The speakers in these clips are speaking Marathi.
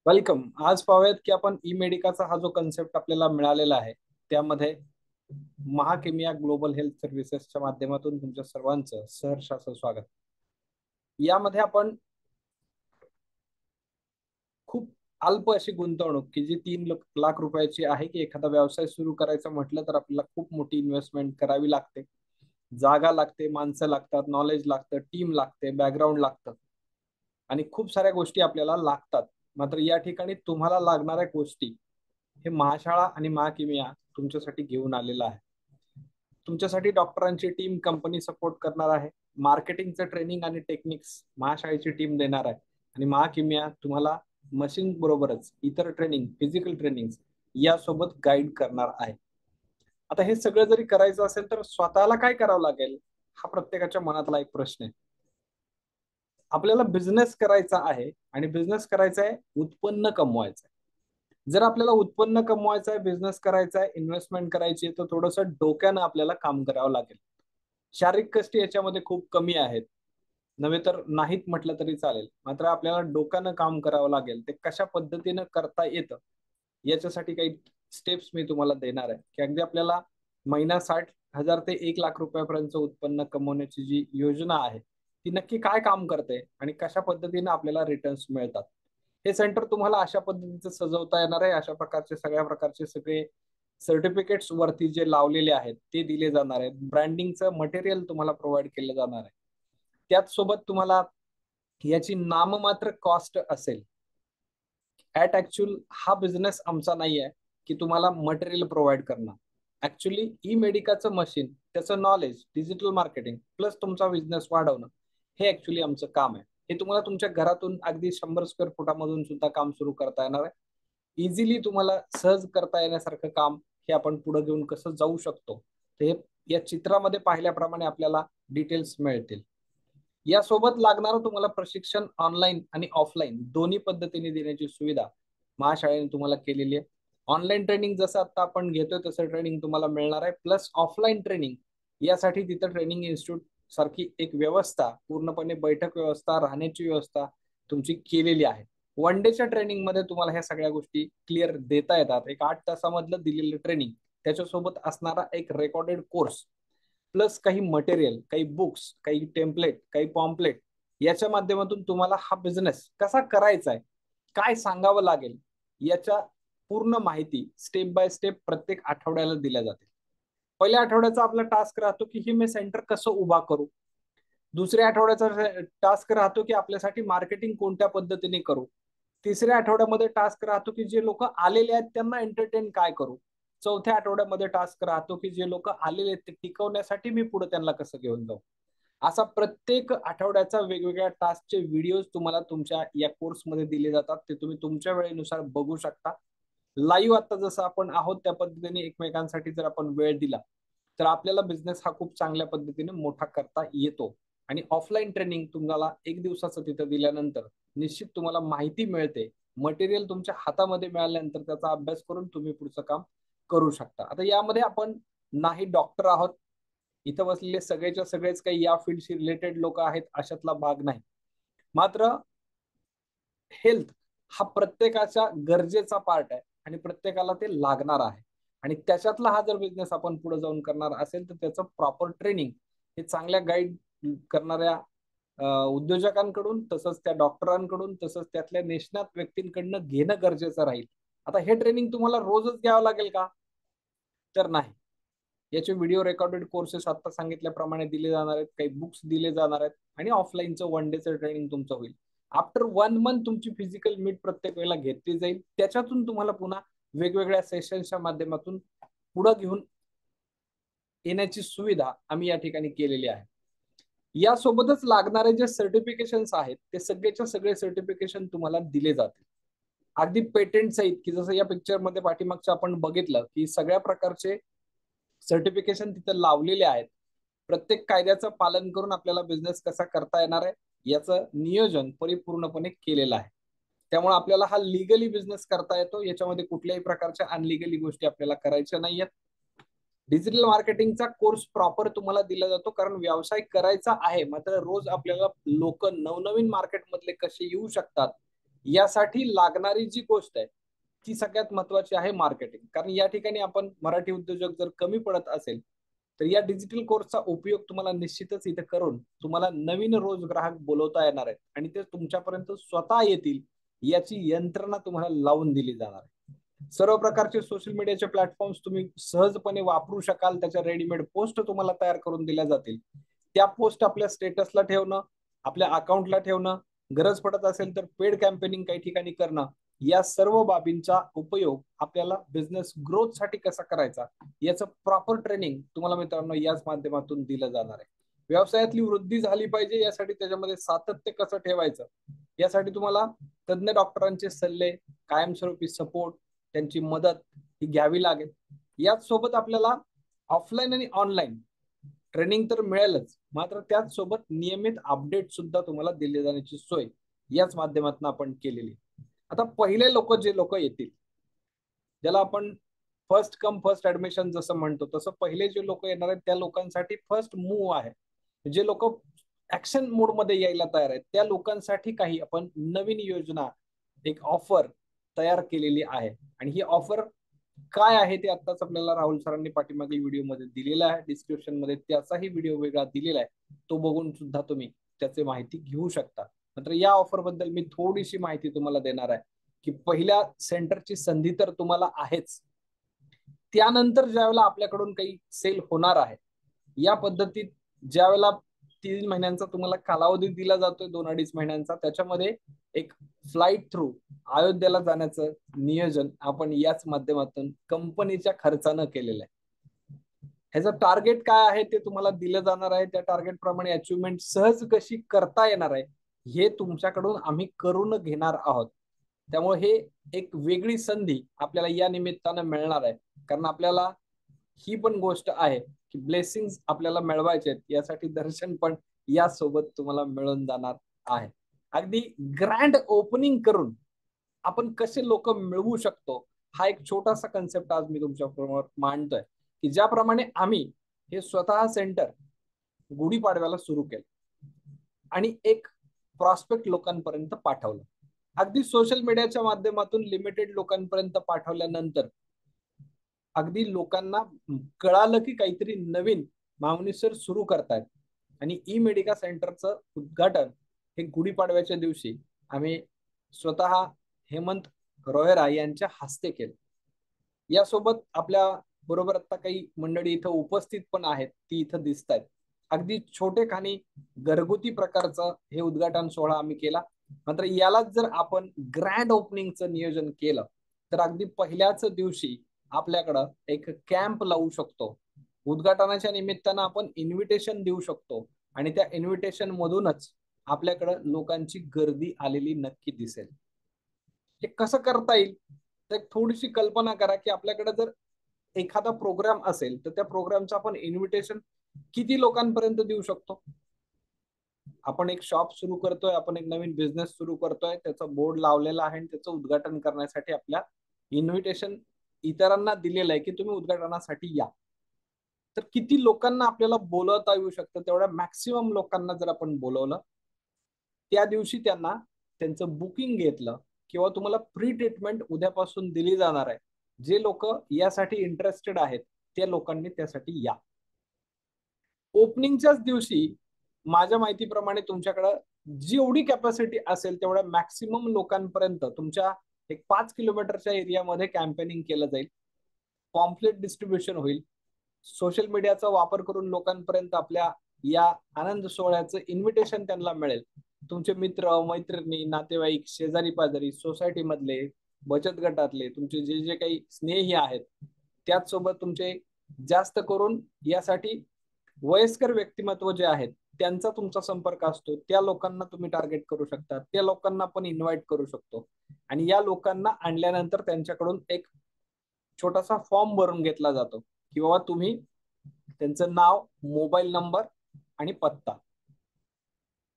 वेलकम. आज पाहूयात की आपण ई मेडिकाचा हा जो कन्सेप्ट आपल्याला मिळालेला आहे त्यामध्ये महाकेमिया ग्लोबल हेल्थ सर्व्हिसेसच्या माध्यमातून तुमच्या सर्वांचं सहर्ष असं स्वागत. यामध्ये आपण खूप अल्प अशी गुंतवणूक की जी 3 लाख रुपयाची आहे की एखादा व्यवसाय सुरू करायचा म्हटलं तर आपल्याला खूप मोठी इन्व्हेस्टमेंट करावी लागते. जागा लागते, माणसं लागतात, नॉलेज लागतं, टीम लागते, बॅकग्राऊंड लागतं आणि खूप साऱ्या गोष्टी आपल्याला लागतात. मात्र या ठिकाणी तुम्हाला लागणाऱ्या गोष्टी हे महाशाळा आणि महाकिमिया तुमच्यासाठी घेऊन आलेला आहे. तुमच्यासाठी डॉक्टरांची टीम कंपनी सपोर्ट करणार आहे. मार्केटिंगचं ट्रेनिंग आणि टेक्निक्स महाशाळेची टीम देणार आहे आणि महाकिमिया तुम्हाला मशीन बरोबरच इतर ट्रेनिंग, फिजिकल ट्रेनिंग यासोबत गाईड करणार आहे. आता हे सगळं जरी करायचं असेल तर स्वतःला काय करावं लागेल हा प्रत्येकाच्या मनातला एक प्रश्न आहे. आपल्याला बिझनेस करायचा आहे आणि बिझनेस करायचा आहे, उत्पन्न कमवायचं आहे. जर आपल्याला उत्पन्न कमवायचं आहे, बिझनेस करायचा आहे, इन्व्हेस्टमेंट करायची आहे, तर थोडंसं डोक्यानं आपल्याला काम करावं लागेल. शारीरिक कष्ट याच्यामध्ये खूप कमी आहेत, नव्हे तर नाहीत म्हटलं तरी चालेल. मात्र आपल्याला डोक्यानं काम करावं लागेल. ते कशा पद्धतीनं करता येतं याच्यासाठी काही स्टेप्स मी तुम्हाला देणार आहे की अगदी आपल्याला महिना 60,000 ते 1 लाख रुपयापर्यंत उत्पन्न कमवण्याची जी योजना आहे ती नक्की काय काम करते आणि कशा पद्धतीने आपल्याला रिटर्न्स मिळतात. हे सेंटर तुम्हाला अशा पद्धतीचं सजवता येणार आहे. अशा प्रकारचे सगळ्या प्रकारचे सगळे सर्टिफिकेट्स वरती जे लावलेले आहेत ते दिले जाणार आहेत. ब्रँडिंगचं मटेरियल तुम्हाला प्रोव्हाइड केलं जाणार आहे. त्याच सोबत तुम्हाला याची नाममात्र कॉस्ट असेल. ऍट ऍक्च्युअल हा बिझनेस आमचा नाही आहे की तुम्हाला मटेरियल प्रोव्हाइड करणं. ऍक्च्युअली ई मेडिकाचं मशीन, त्याचं नॉलेज, डिजिटल मार्केटिंग प्लस तुमचा बिझनेस वाढवणं हे ऍक्च्युअली आमचं काम आहे. हे तुम्हाला तुमच्या घरातून अगदी 100 स्क्वेअर फुटामधून सुद्धा काम सुरू करता येणार आहे. इझिली तुम्हाला सहज करता येण्यासारखं काम हे आपण पुढे घेऊन कसं जाऊ शकतो ते या चित्रामध्ये पाहिल्याप्रमाणे आपल्याला डिटेल्स मिळतील. यासोबत लागणारं तुम्हाला प्रशिक्षण ऑनलाईन आणि ऑफलाईन दोन्ही पद्धतीने देण्याची सुविधा महाशाळेने तुम्हाला केलेली आहे. ऑनलाईन ट्रेनिंग जसं आता आपण घेतोय तसं ट्रेनिंग तुम्हाला मिळणार आहे, प्लस ऑफलाईन ट्रेनिंग यासाठी तिथं ट्रेनिंग इन्स्टिट्यूट सारखी एक व्यवस्था, पूर्णपणे बैठक व्यवस्था, राहण्याची व्यवस्था तुमची केलेली आहे. वन डेच्या ट्रेनिंग मध्ये तुम्हाला ह्या सगळ्या गोष्टी क्लिअर देता येतात. एक 8 तासामधलं दिलेलं ट्रेनिंग, त्याच्यासोबत असणारा एक रेकॉर्डेड कोर्स, प्लस काही मटेरियल, काही बुक्स, काही टेम्पलेट, काही पॉम्पलेट याच्या माध्यमातून तुम्हाला हा बिझनेस कसा करायचा आहे, काय सांगावं लागेल याच्या पूर्ण माहिती स्टेप बाय स्टेप प्रत्येक आठवड्याला दिल्या जाते. पहिल्या आठवड्याचा आपला टास्क राहतो की हे मी सेंटर कसं उभा करू. दुसऱ्या आठवड्याचा टास्क राहतो की आपल्यासाठी मार्केटिंग कोणत्या पद्धतीने करू. तिसऱ्या आठवड्यामध्ये टास्क राहतो की जे लोक आलेले आहेत त्यांना एंटरटेन काय करू. चौथ्या आठवड्यामध्ये टास्क राहतो की जे लोक आलेले आहेत ते टिकवण्यासाठी मी पुढे त्यांना कसं घेऊन जाऊ. असा प्रत्येक आठवड्याचा वेगवेगळ्या टास्कचे व्हिडिओज तुम्हाला तुमच्या या कोर्समध्ये दिले जातात. ते तुम्ही तुमच्या वेळेनुसार बघू शकता. लाईव्ह आता जसं आपण आहोत त्या पद्धतीने एकमेकांसाठी जर आपण वेळ दिला तर आपल्याला बिझनेस हा खूप चांगल्या पद्धतीने मोठा करता येतो. आणि ऑफलाईन ट्रेनिंग तुम्हाला 1 दिवसाचं तिथं दिल्यानंतर निश्चित तुम्हाला माहिती मिळते. मटेरियल तुमच्या हातामध्ये मिळाल्यानंतर त्याचा अभ्यास करून तुम्ही पुढचं काम करू शकता. आता यामध्ये आपण नाही डॉक्टर आहोत, इथं बसलेले सगळेच्या सगळेच काही या फील्डशी रिलेटेड लोक आहेत अशातला भाग नाही. मात्र हेल्थ हा प्रत्येकाच्या गरजेचा पार्ट आहे आणि प्रत्येकाला ते लागणार आहे. आणि त्याच्यातला हा जर बिझनेस आपण पुढे जाऊन करणार असेल तर त्याचं प्रॉपर ट्रेनिंग हे चांगल्या गाईड करणाऱ्या उद्योजकांकडून, तसंच त्या डॉक्टरांकडून, तसंच त्यातल्या निष्णात व्यक्तींकडनं घेणं गरजेचं राहील. आता हे ट्रेनिंग तुम्हाला रोजच घ्यावं लागेल का, तर नाही. याचे व्हिडिओ रेकॉर्डेड कोर्सेस आता सांगितल्याप्रमाणे दिले जाणार आहेत, काही बुक्स दिले जाणार आहेत आणि ऑफलाईनचं वन डेचं ट्रेनिंग तुमचं होईल. आफ्टर 1 मंथ तुमची फिजिकल मीट प्रत्येक वेळेला घेतली जाईल. त्याच्यातून तुम्हाला पुन्हा वेगवेगळ्या सेशन्सच्या माध्यमातून पुढे घेऊन येण्याची सुविधा आम्ही या ठिकाणी केलेली आहे. यासोबतच लागणारे जे सर्टिफिकेशन्स आहेत ते सगळेच्या सगळे सर्टिफिकेशन तुम्हाला दिले जातील, अगदी पेटेंट सहित. की जसं या पिक्चर मध्ये पाठीमागचं आपण बघितलं की सगळ्या प्रकारचे सर्टिफिकेशन तिथे लावलेले आहेत. प्रत्येक कायद्याचं पालन करून आपल्याला बिझनेस कसा करता येणार आहे याचं नियोजन परिपूर्णपणे केलेलं आहे. त्यामुळे आपल्याला हा लिगली बिझनेस करता येतो. याच्यामध्ये कुठल्याही प्रकारच्या अनलिगली गोष्टी आपल्याला करायच्या नाहीयेत. डिजिटल मार्केटिंगचा कोर्स प्रॉपर तुम्हाला दिला जातो, कारण व्यवसाय करायचा आहे. मात्र रोज आपल्याला लोक नवनवीन मार्केटमधले कसे येऊ शकतात यासाठी लागणारी जी गोष्ट आहे ती सगळ्यात महत्वाची आहे मार्केटिंग. कारण या ठिकाणी आपण मराठी उद्योजक जर कमी पडत असेल तर या डिजिटल कोर्सचा उपयोग तुम्हाला निश्चितच इथे करून तुम्हाला नवीन रोज ग्राहक बोलवता येणार आहेत आणि ते तुमच्यापर्यंत स्वतः येतील याची यंत्रणा तुम्हाला लावून दिली जाणार आहे. सर्व प्रकारचे सोशल मीडियाचे प्लॅटफॉर्म्स तुम्ही सहजपणे वापरू शकाल. त्याच्या रेडीमेड पोस्ट तुम्हाला तयार करून दिल्या जातील. त्या पोस्ट आपल्या स्टेटसला ठेवणं, आपल्या अकाउंटला ठेवणं, गरज पडत असेल तर पेड कॅम्पेनिंग काही ठिकाणी करणं, या सर्व बाबींचा उपयोग आपल्याला बिझनेस ग्रोथ साठी कसा करायचा याचं प्रॉपर ट्रेनिंग तुम्हाला मित्रांनो याच माध्यमातून दिलं जाणार आहे. व्यवसायातली वृद्धी झाली पाहिजे यासाठी त्याच्यामध्ये सातत्य कसं ठेवायचं यासाठी तुम्हाला तज्ञ डॉक्टरांचे सल्ले, कायमस्वरूपी सपोर्ट, त्यांची मदत ही घ्यावी लागेल. याच सोबत आपल्याला ऑफलाईन आणि ऑनलाईन ट्रेनिंग तर मिळेलच, मात्र त्याच सोबत नियमित अपडेट सुद्धा तुम्हाला दिले जाण्याची सोय याच माध्यमातून आपण केलेली. आता पहिले जे लोक येतील, ज्याला आपण फर्स्ट कम फर्स्ट ऍडमिशन जसं म्हणतो, तसं पहिले जे लोक येणार आहेत त्या लोकांसाठी फर्स्ट मूव्ह आहे. जे लोक ऍक्शन मोड मध्ये यायला तयार आहेत त्या लोकांसाठी काही आपण नवीन योजना, एक ऑफर तयार केलेली आहे. आणि ही ऑफर काय आहे ते आताच आपल्याला राहुल सरांनी पाठीमागील व्हिडिओमध्ये दिलेला आहे. डिस्क्रिप्शन मध्ये त्याचाही व्हिडिओ वेगळा दिलेला आहे, तो बघून सुद्धा तुम्ही त्याची माहिती घेऊ शकता. मात्र या ऑफर बद्दल मी थोडीशी माहिती तुम्हाला देणार आहे की पहिल्या सेंटरची संधी तर तुम्हाला आहेच, त्यानंतर ज्यावेळेला आपल्याकडून काही सेल होणार आहे या पद्धतीत ज्यावेळेला 3 महिन्यांचा तुम्हाला कालावधी दिला जातोय, 2-2.5 महिन्यांचा, त्याच्यामध्ये एक फ्लाईट थ्रू अयोध्येला जाण्याचं नियोजन आपण याच माध्यमातून कंपनीच्या खर्चानं केलेलं आहे. ह्याचं टार्गेट काय आहे ते तुम्हाला दिलं जाणार आहे. त्या टार्गेट प्रमाणे अचिव्हमेंट सहज कशी करता येणार आहे हे तुमच्याकडून आम्ही करून घेणार आहोत. त्यामुळे हे एक वेगळी संधी आपल्याला या निमित्तानं मिळणार आहे. कारण आपल्याला ही पण गोष्ट आहे की ब्लेसिंग्स आपल्याला मिळवायचे आहेत, यासाठी दर्शन पण यासोबत तुम्हाला मिळून जाणार आहे. अगदी ग्रँड ओपनिंग करून आपण कसे लोक मिळवू शकतो हा एक छोटासा कन्सेप्ट आज मी तुमच्यासमोर मांडतोय की ज्याप्रमाणे आम्ही हे स्वतः सेंटर गुढीपाडव्याला सुरू केलं आणि एक प्रॉस्पेक्ट लोकांपर्यंत पाठवलं. अगदी सोशल मीडियाच्या माध्यमातून लिमिटेड लोकांपर्यंत पाठवल्यानंतर अगदी लोकांना कळालं की काहीतरी नवीन मामनी सर सुरू करतायत आणि ई मेडिका सेंटरचं उद्घाटन हे गुढीपाडव्याच्या दिवशी आम्ही स्वतः हेमंत रोहेरा यांच्या हस्ते केलं. यासोबत आपल्या बरोबर आता काही मंडळी इथं उपस्थित पण आहेत, ती इथं दिसत आहेत. अगदी छोटेखानी घरगुती प्रकारचं हे उद्घाटन सोहळा आम्ही केला. मात्र यालाच जर आपण ग्रँड ओपनिंगचं नियोजन केलं तर अगदी पहिल्याच दिवशी आपल्याकडं एक कॅम्प लावू शकतो. उद्घाटनाच्या निमित्तानं आपण इन्व्हिटेशन देऊ शकतो आणि त्या इन्व्हिटेशन मधूनच आपल्याकडं लोकांची गर्दी आलेली नक्की दिसेल. हे कसं करता येईल तर थोडीशी कल्पना करा की आपल्याकडे जर एखादा प्रोग्राम असेल तर त्या प्रोग्रामचं आपण इन्व्हिटेशन किती लोकांपर्यंत देऊ शकतो. आपण एक शॉप सुरू करतोय, आपण एक नवीन बिझनेस सुरू करतोय, त्याचा बोर्ड लावलेला आहे आणि त्याचं उद्घाटन करण्यासाठी आपल्या इन्व्हिटेशन इतरांना दिलेलं आहे की तुम्ही उद्घाटनासाठी या. तर किती लोकांना आपल्याला बोलवता येऊ शकतं, तेवढ्या मॅक्सिमम लोकांना जर आपण बोलवलं, त्या दिवशी त्यांना त्यांचं बुकिंग घेतलं किंवा तुम्हाला प्री ट्रीटमेंट उद्यापासून दिली जाणार आहे. जे लोक यासाठी इंटरेस्टेड आहेत त्या लोकांनी त्यासाठी या. ओपनिंगच्याच दिवशी माझ्या माहितीप्रमाणे तुमच्याकडं जेवढी कॅपॅसिटी असेल तेवढ्या मॅक्सिमम लोकांपर्यंत तुमच्या एक 5 किलोमीटरच्या एरियामध्ये कॅम्पेनिंग केलं जाईल. पॉम्पलेट डिस्ट्रीब्युशन होईल. सोशल मीडियाचा वापर करून लोकांपर्यंत आपल्या या आनंद सोहळ्याचं इन्व्हिटेशन त्यांना मिळेल. तुमचे मित्र मैत्रिणी, नातेवाईक, शेजारी पाजारी, सोसायटी मधले, बचत गटातले तुमचे जे जे काही स्नेही आहेत, त्याचसोबत तुमचे जास्त करून यासाठी वयस्कर व्यक्तिमत्व जे आहेत त्यांचा तुमचा संपर्क असतो, त्या लोकांना तुम्ही टार्गेट करू शकता. त्या लोकांना पण इन्व्हाइट करू शकतो आणि या लोकांना आणल्यानंतर त्यांच्याकडून एक छोटासा फॉर्म भरून घेतला जातो की बाबा तुम्ही त्यांचं नाव, मोबाईल नंबर आणि पत्ता,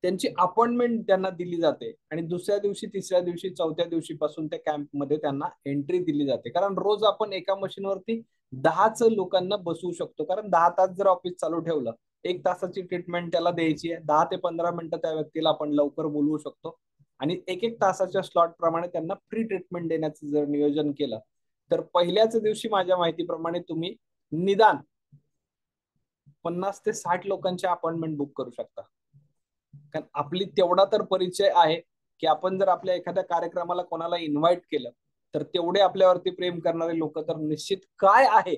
त्यांची अपॉइंटमेंट त्यांना दिली जाते आणि दुसऱ्या दिवशी, तिसऱ्या दिवशी, चौथ्या दिवशी पासून त्या कॅम्प मध्ये त्यांना एंट्री दिली जाते. कारण रोज आपण एका मशीनवरती 10च लोकांना बसवू शकतो. कारण 10 तास जर ऑफिस चालू ठेवलं, 1 तासाची ट्रीटमेंट त्याला द्यायची आहे, 10 ते 15 मिनिटं त्या व्यक्तीला आपण लवकर बोलवू शकतो. आणि एक एक तासाच्या स्लॉट प्रमाणे त्यांना फ्री ट्रीटमेंट देण्याचं जर नियोजन केलं तर पहिल्याच दिवशी माझ्या माहितीप्रमाणे तुम्ही निदान 50 ते 60 लोकांची अपॉइंटमेंट बुक करू शकता. कारण आपली तेवढा तर परिचय आहे की आपण जर आपल्या एखाद्या कार्यक्रमाला कोणाला इन्व्हाइट केलं तर तेवढे आपल्यावरती प्रेम करणारे लोक तर निश्चित काय आहे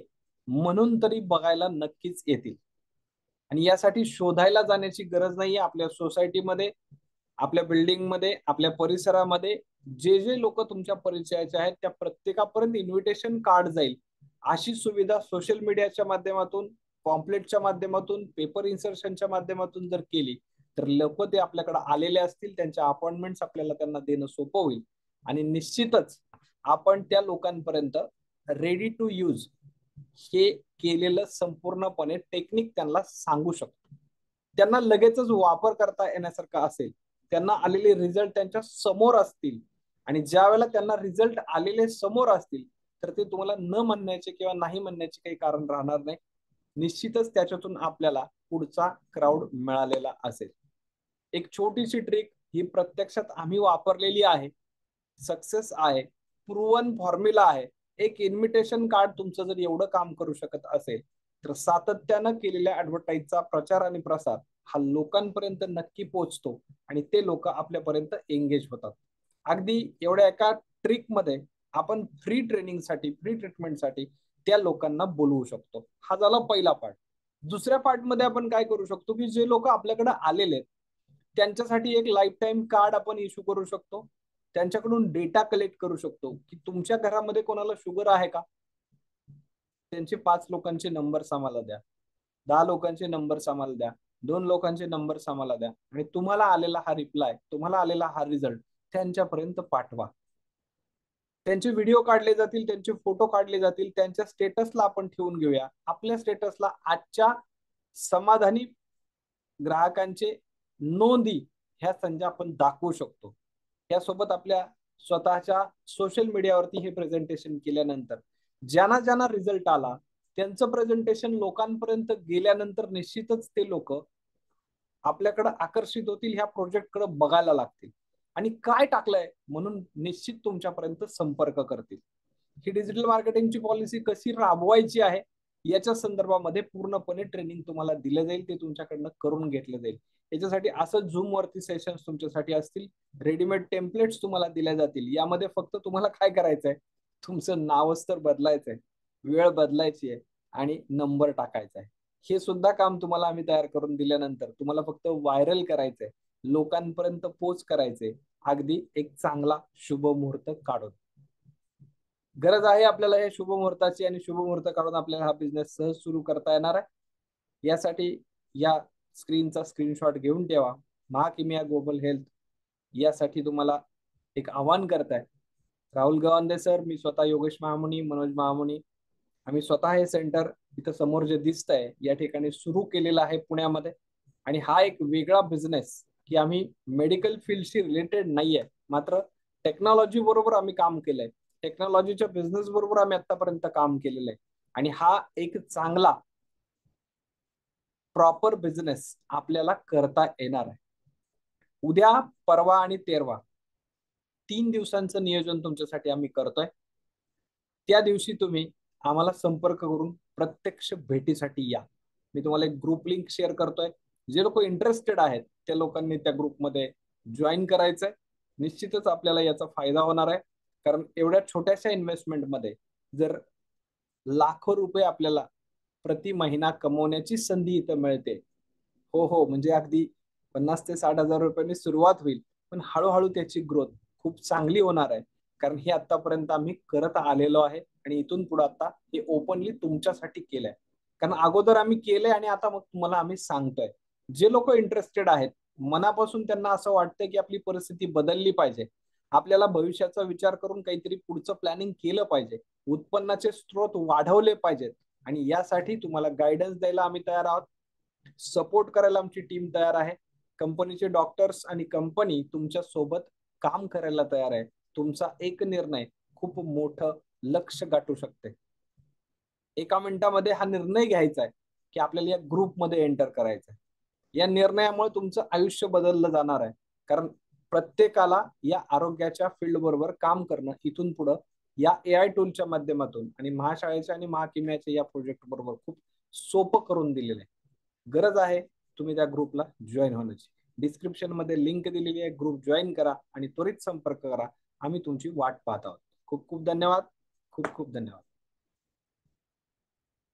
म्हणून तरी बघायला नक्कीच येतील. आणि यासाठी शोधायला जाण्याची गरज नाहीये. आपल्या सोसायटीमध्ये, आपल्या बिल्डिंगमध्ये, आपल्या परिसरामध्ये जे जे लोक तुमच्या परिचयाचे आहेत त्या प्रत्येकापर्यंत इन्व्हिटेशन कार्ड जाईल अशी सुविधा सोशल मीडियाच्या माध्यमातून, पॉम्पलेटच्या माध्यमातून, पेपर इन्सर्शनच्या माध्यमातून जर केली तर लोक ते आपल्याकडे आलेले असतील, त्यांच्या अपॉइंटमेंट्स आपल्याला त्यांना देणं सोपं होईल. आणि निश्चितच आपण त्या लोकांपर्यंत रेडी टू यूज हे केलेलं संपूर्णपणे टेक्निक त्यांना सांगू शकतो. त्यांना लगेचच वापर करता येण्यासारखा असेल, त्यांना आलेले रिझल्ट त्यांच्या समोर असतील आणि ज्या वेळेला त्यांना रिझल्ट आलेले समोर असतील तर ते तुम्हाला न म्हणण्याचे किंवा नाही म्हणण्याचे काही कारण राहणार नाही. निश्चितच त्याच्यातून आपल्याला पुढचा क्राऊड मिळालेला असेल. एक छोटीशी ट्रिक ही प्रत्यक्षात आम्ही वापरलेली आहे, सक्सेस आहे, प्रूव्हन फॉर्म्युला आहे. एक इन्व्हिटेशन कार्ड तुमचं जर एवढं काम करू शकत असेल तर सातत्यानं केलेल्या ऍडव्हर्टाईजचा प्रचार आणि प्रसार हा लोकांपर्यंत नक्की पोहोचतो आणि ते लोक आपल्यापर्यंत एंगेज होतात. अगदी एवढ्या एका ट्रिक मध्ये आपण फ्री ट्रेनिंगसाठी, फ्री ट्रीटमेंटसाठी त्या लोकांना बोलवू शकतो. हा झाला पहिला पार्ट. दुसऱ्या पार्ट मध्ये आपण काय करू शकतो की जे लोक आपल्याकडे आलेले आहेत त्यांच्यासाठी एक लाईफ टाईम कार्ड आपण इश्यू करू शकतो. त्यांच्याकडून डेटा कलेक्ट करू शकतो की तुमच्या घरामध्ये कोणाला शुगर आहे का, त्यांचे 5 लोकांचे नंबर्स आम्हाला द्या, 10 लोकांचे नंबर्स आम्हाला द्या, 2 लोकांचे नंबर्स आम्हाला द्या आणि तुम्हाला आलेला हा रिप्लाय, तुम्हाला आलेला हा रिझल्ट त्यांच्यापर्यंत पाठवा. त्यांचे व्हिडिओ काढले जातील, त्यांचे फोटो काढले जातील, त्यांच्या स्टेटसला आपण ठेवून घेऊया. आपल्या स्टेटसला आजच्या समाधानी ग्राहकांचे नोंदी ह्या संख्या आपण दाखवू शकतो. त्यासोबत आपल्या स्वतःच्या सोशल मीडियावरती हे प्रेझेंटेशन केल्यानंतर ज्यांना ज्यांना रिझल्ट आला त्यांचं प्रेझेंटेशन लोकांपर्यंत गेल्यानंतर निश्चितच ते लोक आपल्याकडे आकर्षित होतील, ह्या प्रोजेक्टकडे बघायला लागतील आणि काय टाकलंय म्हणून निश्चित तुमच्यापर्यंत संपर्क करतील. ही डिजिटल मार्केटिंगची पॉलिसी कशी राबवायची आहे याच्या संदर्भामध्ये पूर्णपणे ट्रेनिंग तुम्हाला दिलं जाईल, ते तुमच्याकडनं करून घेतलं जाईल. याच्यासाठी असं झूम वरती सेशन्स तुमच्यासाठी असतील, रेडीमेड टेम्पलेट्स तुम्हाला दिल्या जातील. यामध्ये फक्त तुम्हाला काय करायचंय, तुमचं नावच तर बदलायचंय, वेळ बदलायची आहे आणि नंबर टाकायचा आहे. हे सुद्धा काम तुम्हाला आम्ही तयार करून दिल्यानंतर तुम्हाला फक्त व्हायरल करायचंय, लोकांपर्यंत पोच करायचंय, अगदी एक चांगला शुभ मुहूर्त काढून. गरज आहे आपल्याला हे शुभ मुहूर्ताची आणि शुभ मुहूर्त काढून आपल्याला हा बिझनेस सहज सुरू करता येणार आहे. यासाठी या स्क्रीनचा स्क्रीनशॉट घेऊन ठेवा. महाकिमिया ग्लोबल हेल्थ यासाठी तुम्हाला एक आवाहन करताय राहुल गवांदे सर, मी स्वतः योगेश महामुनी, मनोज महामुनी, आम्ही स्वतः हे सेंटर इथं समोर जे दिसतंय या ठिकाणी सुरू केलेलं आहे पुण्यामध्ये. आणि हा एक वेगळा बिझनेस की आम्ही मेडिकल फील्डशी रिलेटेड नाहीये, मात्र टेक्नॉलॉजी बरोबर आम्ही काम केलंय, टेक्नॉलॉजीच्या बिझनेस बरोबर आम्ही आतापर्यंत काम केलेलं आहे आणि हा एक चांगला प्रॉपर बिझनेस आपल्याला करता येणार आहे. उद्या, परवा आणि 13 3 दिवसांचं नियोजन तुमच्यासाठी आम्ही करतोय. त्या दिवशी तुम्ही आम्हाला संपर्क करून प्रत्यक्ष भेटीसाठी या. मी तुम्हाला एक ग्रुप लिंक शेअर करतोय. जे लोक इंटरेस्टेड आहेत त्या लोकांनी त्या ग्रुपमध्ये जॉईन करायचंय. निश्चितच आपल्याला याचा फायदा होणार आहे, कारण एवढ्या छोट्याशा इन्व्हेस्टमेंटमध्ये जर लाखो रुपये आपल्याला प्रति महिना कमवण्याची संधी इथं मिळते. हो हो, म्हणजे अगदी 50 ते 60 हजार रुपयांनी सुरुवात होईल, पण हळूहळू त्याची ग्रोथ खूप चांगली होणार आहे. कारण हे आतापर्यंत आम्ही करत आलेलो आहे आणि इथून पुढे आता हे ओपनली तुमच्यासाठी केलंय. कारण अगोदर आम्ही केलंय आणि आता मग तुम्हाला आम्ही सांगतोय. जे लोक इंटरेस्टेड आहेत, मनापासून त्यांना असं वाटतं की आपली परिस्थिती बदलली पाहिजे, आपल्याला भविष्याचा विचार करून काहीतरी पुढचं प्लॅनिंग केलं पाहिजे, उत्पन्नाचे स्रोत वाढवले पाहिजेत आणि यासाठी तुम्हाला गायडन्स द्यायला आम्ही तयार आहोत, सपोर्ट करायला आमची टीम तयार आहे. कंपनीचे डॉक्टर्स आणि कंपनी तुमच्या सोबत काम करायला तयार आहे. तुमचा एक निर्णय खूप मोठं लक्ष गाठू शकते. एका मिनिटामध्ये हा निर्णय घ्यायचा आहे की आपल्याला या ग्रुपमध्ये एंटर करायचं आहे. या निर्णयामुळे तुमचं आयुष्य बदललं जाणार आहे. कारण प्रत्येकाला या आरोग्याच्या फील्ड बरोबर काम करणं इथून पुढं या AI टूलच्या माध्यमातून आणि महाशाळेच्या आणि महाकिम्याच्या या प्रोजेक्ट बरोबर खूप सोपं करून दिलेलं आहे. गरज आहे तुम्ही त्या ग्रुपला जॉईन होण्याची. डिस्क्रिप्शन मध्ये लिंक दिलेली आहे, ग्रुप जॉईन करा आणि त्वरित संपर्क करा. आम्ही तुमची वाट पाहत आहोत. खूप खूप धन्यवाद. खूप खूप धन्यवाद.